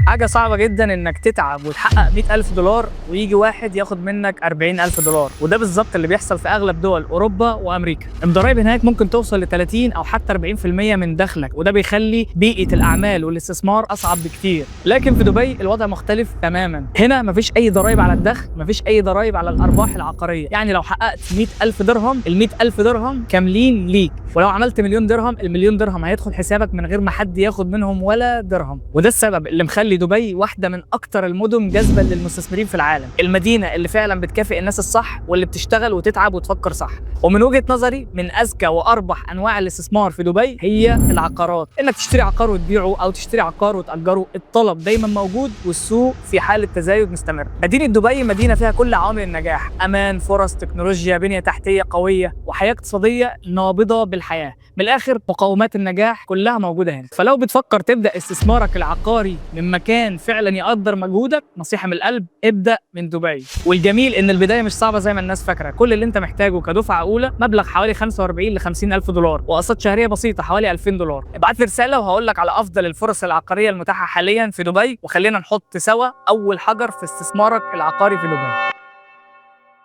حاجة صعبة جدا انك تتعب وتحقق 100,000 دولار ويجي واحد ياخد منك 40,000 دولار، وده بالظبط اللي بيحصل في اغلب دول اوروبا وامريكا. الضرايب هناك ممكن توصل ل 30 او حتى 40% من دخلك، وده بيخلي بيئة الاعمال والاستثمار اصعب بكتير. لكن في دبي الوضع مختلف تماما. هنا مفيش اي ضرايب على الدخل، مفيش اي ضرايب على الارباح العقارية. يعني لو حققت 100,000 درهم، ال 100,000 درهم كاملين ليك، ولو عملت مليون درهم، المليون درهم هيدخل حسابك من غير ما حد ياخد منهم ولا درهم. وده السبب اللي مخلي دبي واحدة من أكتر المدن جذبا للمستثمرين في العالم، المدينة اللي فعلا بتكافئ الناس الصح واللي بتشتغل وتتعب وتفكر صح. ومن وجهة نظري من أذكى وأربح أنواع الاستثمار في دبي هي العقارات. إنك تشتري عقار وتبيعه أو تشتري عقار وتأجره، الطلب دايما موجود والسوق في حالة تزايد مستمر. مدينة دبي مدينة فيها كل عوامل النجاح: أمان، فرص، تكنولوجيا، بنية تحتية قوية، وحياة اقتصادية نابضة بالحياة. من الآخر مقومات النجاح كلها موجودة هنا. فلو بتفكر تبدأ استثمارك العقاري من مكان فعلا يقدر مجهودك، نصيحة من القلب: ابدأ من دبي. والجميل ان البداية مش صعبة زي ما الناس فاكرة. كل اللي انت محتاجه كدفعة اولى مبلغ حوالي 45 ل 50 الف دولار، واقساط شهرية بسيطة حوالي 2000 دولار. ابعت لي رسالة وهقول لك على افضل الفرص العقارية المتاحة حاليا في دبي، وخلينا نحط سوا اول حجر في استثمارك العقاري في دبي.